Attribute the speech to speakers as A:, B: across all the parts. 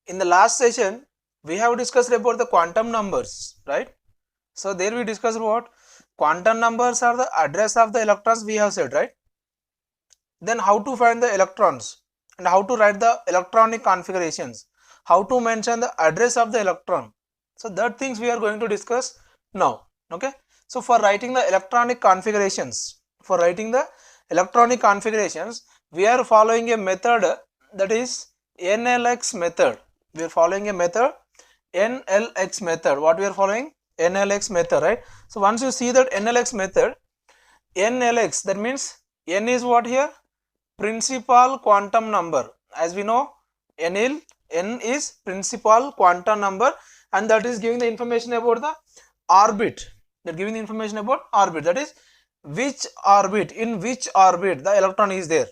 A: in the last session we have discussed about the quantum numbers, right? So there we discussed about quantum numbers are the address of the electrons, we have said, right? Then how to find the electrons and how to write the electronic configurations, how to mention the address of the electron. So that things we are going to discuss now. Okay, so for writing the electronic configurations, we are following a method, that is NLX method. We are following a method, NLX method. What we are following? NLX method, right? So once you see that NLX method, NLX, that means N is what here? Principal quantum number. As we know, N is principal quantum number, and that is giving the information about the orbit. That giving the information about orbit. That is which orbit, in which orbit the electron is there,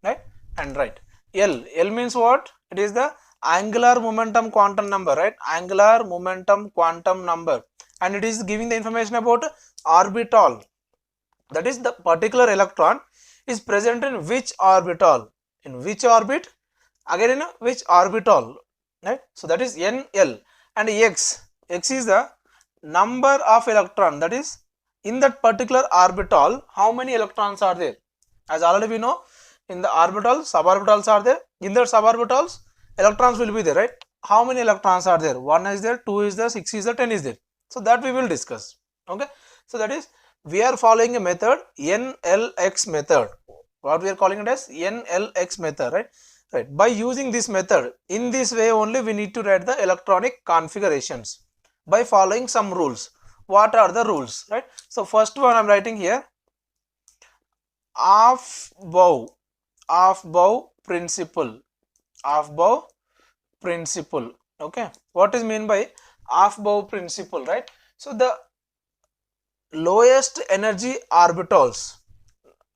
A: right? And right. L means what? It is the angular momentum quantum number, right? Angular momentum quantum number, and it is giving the information about orbital. That is the particular electron is present in which orbital, in which orbit, again in which orbital, right? So that is NL. And X is the number of electron, that is in that particular orbital how many electrons are there. As already we know, in the orbital suborbitals are there, in the suborbitals electrons will be there, right? How many electrons are there? 1 is there, 2 is there, 6 is there, 10 is there. So that we will discuss. Okay, so that is we are following a method, NLX method. What we are calling it as NLX method, right? Right. By using this method, in this way only we need to write the electronic configurations by following some rules. What are the rules, right? So first one I am writing here, Aufbau principle. Aufbau principle. Okay, what is mean by Aufbau principle, right? So the lowest energy orbitals,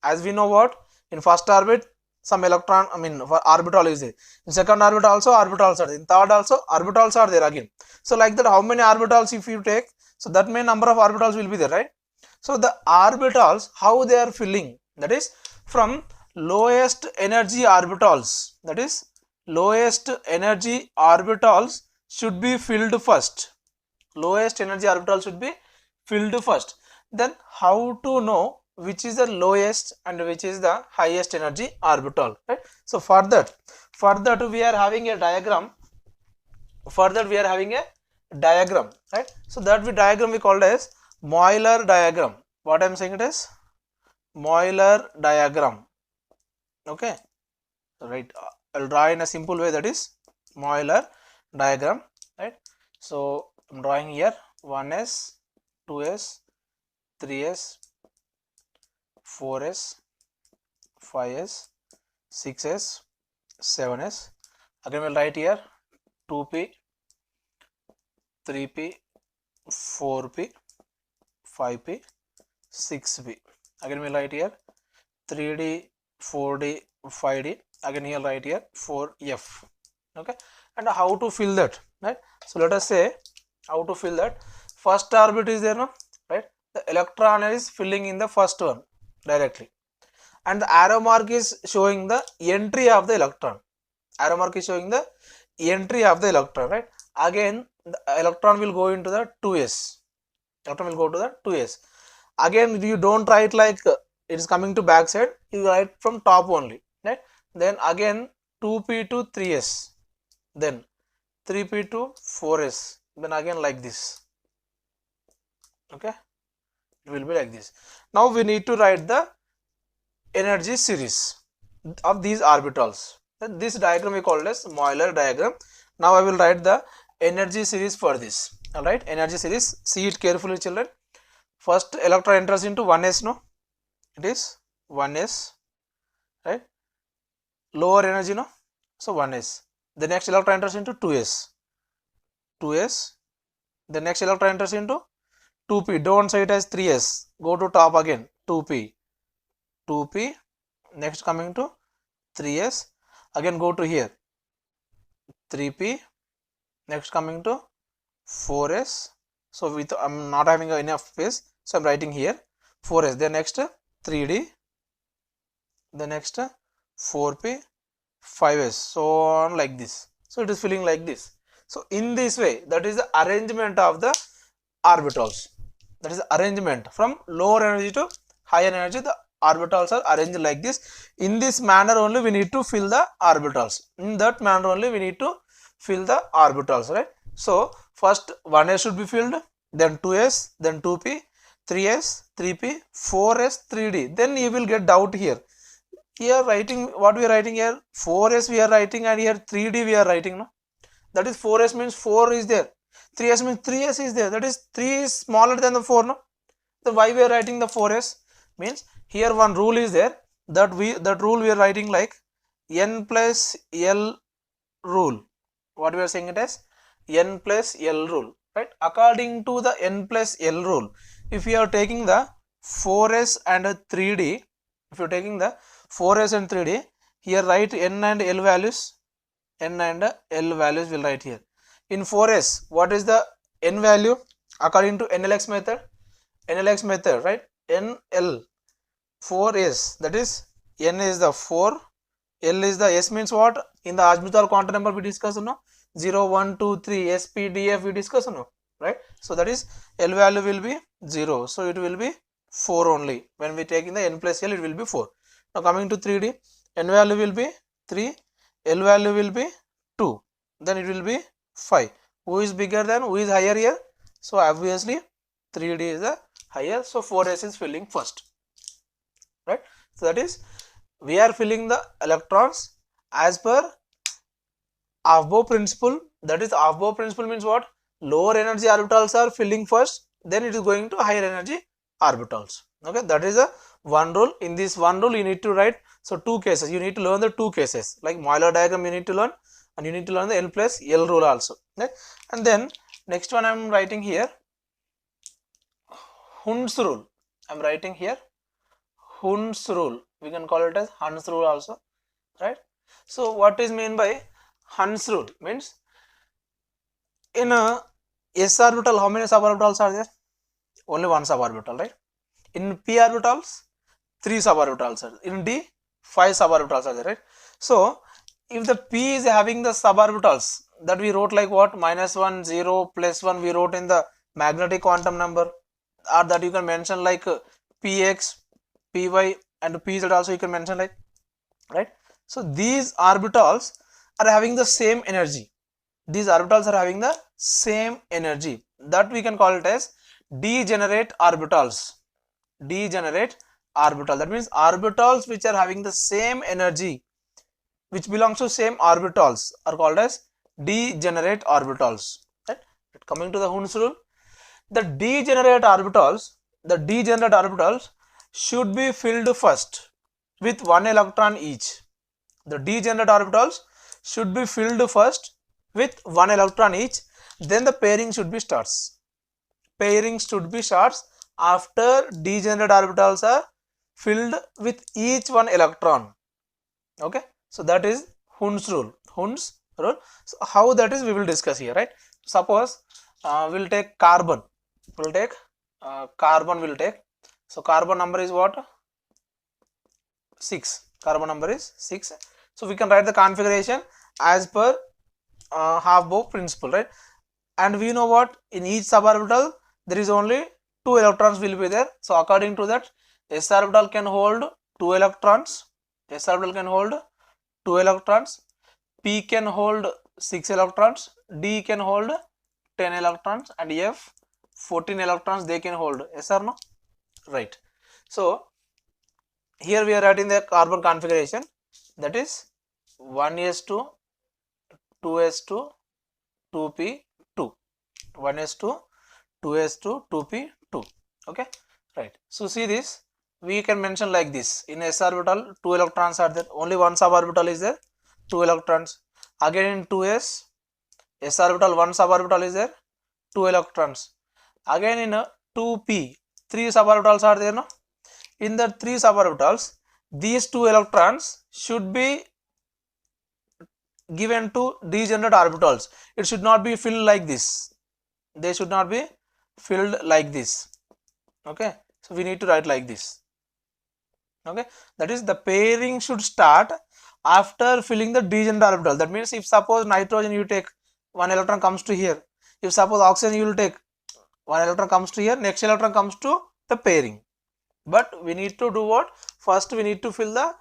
A: as we know what, in first orbit some electron, for orbital is there, in second orbit also orbitals are there, in third also orbitals are there again. So like that, how many orbitals if you take, so that many number of orbitals will be there, right? So the orbitals, how they are filling, that is from lowest energy orbitals, that is lowest energy orbitals should be filled first. Lowest energy orbital should be filled first. Then how to know which is the lowest and which is the highest energy orbital, right? So for that we are having a diagram. Right? So that diagram we called as Euler diagram. What I am saying it is Euler diagram. Okay, right? I'll draw in a simple way, that is Euler diagram, right? So I'm drawing here 1s, 2s, 3s, 4s, 5s, 6s, 7s. Again we'll write here 2p, 3p, 4p, 5p, 6p. Again we'll write here 3d, 4d, 5d. Again here write here 4f. Okay, and how to fill that, right? So let us say how to fill that. First orbit is there, no, right? The electron is filling in the first one directly, and the arrow mark is showing the entry of the electron. Arrow mark is showing the entry of the electron, right? Again the electron will go into the 2s. Electron will go to the 2s. Again you don't write like it is coming to back side, you write from top only, right? Then again 2p to 3s, then 3p to 4s, then again like this. Okay, it will be like this. Now we need to write the energy series of these orbitals. This diagram we call as Euler diagram. Now I will write the energy series for this. All right, energy series. See it carefully, children. First electron enters into 1s, no, it is 1s, right? Lower energy, no, so 1s. The next electron enters into 2s, the next electron enters into 2p. Don't say it as 3s, go to top again, 2p, next coming to 3s, again go to here 3p, next coming to 4s. So with I'm not having enough space, so I'm writing here 4s. Then next 3d, the next 4p, 5s, so on like this. So it is filling like this. So in this way, that is the arrangement of the orbitals. That is the arrangement from lower energy to higher energy. The orbitals are arranged like this. In this manner only we need to fill the orbitals. In that manner only we need to fill the orbitals, right? So first 1s should be filled, then 2s, then 2p, 3s, 3p, 4s, 3d. Then you will get doubt here. Here writing, what we are writing here, 4s we are writing, and here 3d we are writing, no? That is 4s means 4 is there, 3s means 3s is there, that is 3 is smaller than the 4, no? So why we are writing the 4s? Means here one rule is there, that rule we are writing like n plus l rule. What we are saying it as n plus l rule, right? According to the n plus l rule, if we are taking the 4s and 3d, if you are taking the 4s and 3d, here write n and l values, n and l values will write here. In 4s, what is the n value according to NLX method? NLX method, right? NL 4s, that is n is the 4, l is the s means what? In the Ajmutal quantum number we discussed, no? 0, 1, 2, 3, s, p, d, f we discussed, no? Right? So that is l value will be 0. So it will be 4 only. When we take in the n plus l, it will be 4. Now coming to 3d, n value will be 3, l value will be 2, then it will be 5. Who is bigger than, who is higher here? So obviously 3d is the higher, so 4s is filling first, right? So that is, we are filling the electrons as per Aufbau principle. That is, Aufbau principle means what? Lower energy orbitals are filling first, then it is going to higher energy orbitals. Okay, that is a one rule. In this one rule you need to write, so two cases, you need to learn the two cases, like Euler diagram you need to learn, and you need to learn the n plus l rule also, right? And then next one I am writing here Hund's rule. I am writing here Hund's rule, we can call it as Hund's rule also, right? So what is mean by Hund's rule? Means in a s orbital, how many suborbitals are there? Only one suborbital, right? In p orbitals, 3 suborbitals are there. In d, 5 suborbitals are there, right? So if the p is having the suborbitals that we wrote like what? -1, 0, +1 we wrote in the magnetic quantum number, or that you can mention like px, py and pz also you can mention like, right? So these orbitals are having the same energy. These orbitals are having the same energy, that we can call it as degenerate orbitals. Degenerate orbital, that means orbitals which are having the same energy, which belongs to same orbitals, are called as degenerate orbitals, right? Coming to the Hund's rule, the degenerate orbitals should be filled first with 1 electron each. The degenerate orbitals should be filled first with 1 electron each, then the pairing should be starts. Pairing should be starts after degenerate orbitals are filled with each 1 electron. Okay, so that is Hund's rule. Hund's rule. So how that is we will discuss here, right? Suppose we'll take carbon. We'll take carbon. We'll take, so carbon number is what? 6. Carbon number is 6. So we can write the configuration as per Aufbau principle, right? And we know what? In each suborbital there is only 2 electrons will be there. So according to that, s orbital can hold 2 electrons. S orbital can hold 2 electrons. P can hold 6 electrons. D can hold 10 electrons, and F 14 electrons they can hold. Yes or no? Right. So here we are writing the carbon configuration, that is 1s2, 2s2, 2p2, 1s2, 2s2, 2p2. Okay, right. So see this, we can mention like this. In s orbital 2 electrons are there, only one suborbital is there, 2 electrons. Again in 2s, s orbital 1 suborbital is there, 2 electrons. Again in 2p, 3 suborbitals are there, no? In the 3 suborbitals, these 2 electrons should be given to degenerate orbitals. It should not be filled like this. They should not be filled like this. Okay, so we need to write like this. Okay, that is, the pairing should start after filling the d-generated orbital. That means if suppose nitrogen you take, one electron comes to here. If suppose oxygen you will take, one electron comes to here, next electron comes to the pairing. But we need to do what? First we need to fill the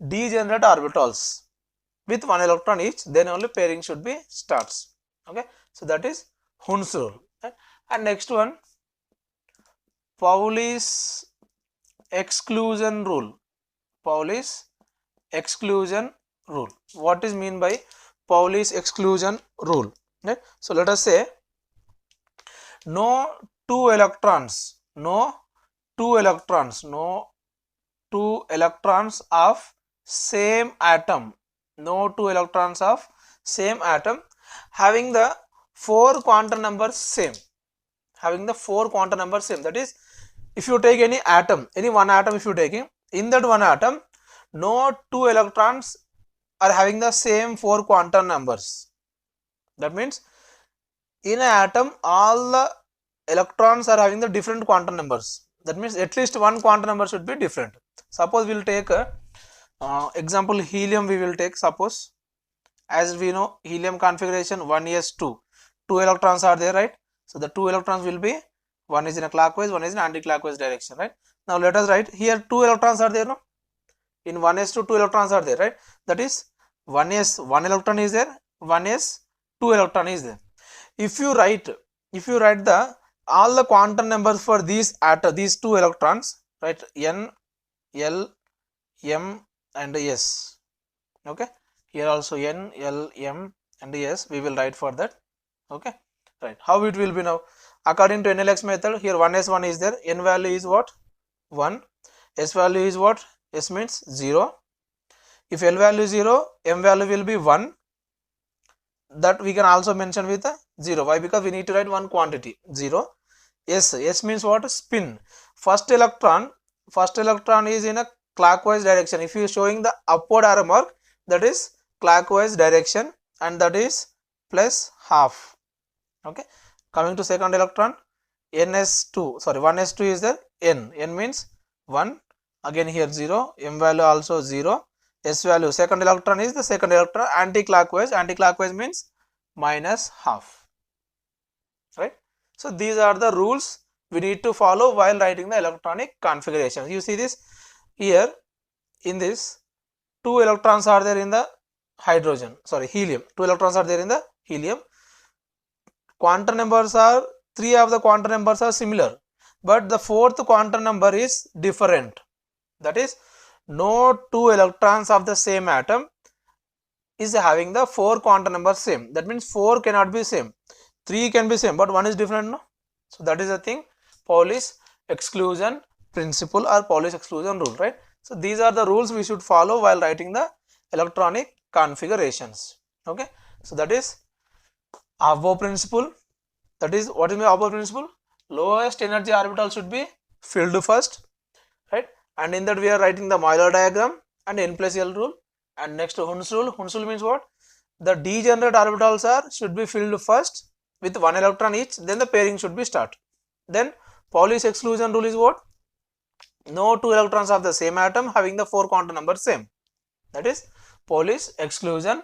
A: d-generated orbitals with one electron each, then only pairing should be starts. Okay, so that is Hund's rule. Right? And next one, Pauli's exclusion rule. Pauli's exclusion rule. What is mean by Pauli's exclusion rule? Right? So let us say no two electrons of same atom, having the four quantum numbers same, that is, if you take any atom, any one atom, if you taking, in that one atom no two electrons are having the same four quantum numbers. That means in an atom all the electrons are having the different quantum numbers. That means at least one quantum number should be different. Suppose we will take a example, helium we will take. Suppose, as we know, helium configuration 1s2, two electrons are there, right? So the two electrons will be, one is in a clockwise, one is in anti-clockwise direction, right? Now let us write here, two electrons are there, no? In 1s2 two electrons are there, right? That is 1s, one electron is there, 1s, two electron is there. If you write the all the quantum numbers for these two electrons, right? N, L, M and S. Okay, here also N, L, M and S we will write for that. Okay, right. How it will be now? According to NLX method, here 1s1 is there, N value is what? 1, S value is what? S means 0. If L value is 0, M value will be 1. That we can also mention with a 0. Why? Because we need to write one quantity, 0. S means what? Spin. First electron is in a clockwise direction. If you are showing the upward arrow mark, that is clockwise direction, and that is plus half. Okay, coming to second electron, 1s2 is there, N means 1, again here 0, M value also 0, S value, second electron is the second electron, anti-clockwise means minus half, right? So these are the rules we need to follow while writing the electronic configuration. You see this here, in this, two electrons are there in the helium, two electrons are there in the helium. Quantum numbers are, three of the quantum numbers are similar, but the fourth quantum number is different. That is, no two electrons of the same atom is having the four quantum numbers same. That means 4 cannot be same, 3 can be same, but 1 is different, no? So that is the thing, Pauli's exclusion principle or Pauli's exclusion rule, right? So these are the rules we should follow while writing the electronic configurations. Okay, so that is Aufbau principle. That is, what is my Aufbau principle? Lowest energy orbital should be filled first, right? And in that we are writing the Euler diagram and N plus L rule. And next, Hund's rule. Hund's rule means what? The degenerate orbitals should be filled first with one electron each, then the pairing should be start. Then Pauli's exclusion rule is what? No two electrons of the same atom having the four quantum numbers same. That is Pauli's exclusion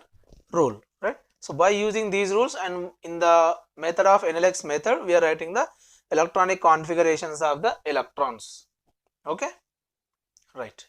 A: rule, right? So by using these rules and in the method of NLX method, we are writing the electronic configurations of the electrons. Okay, right.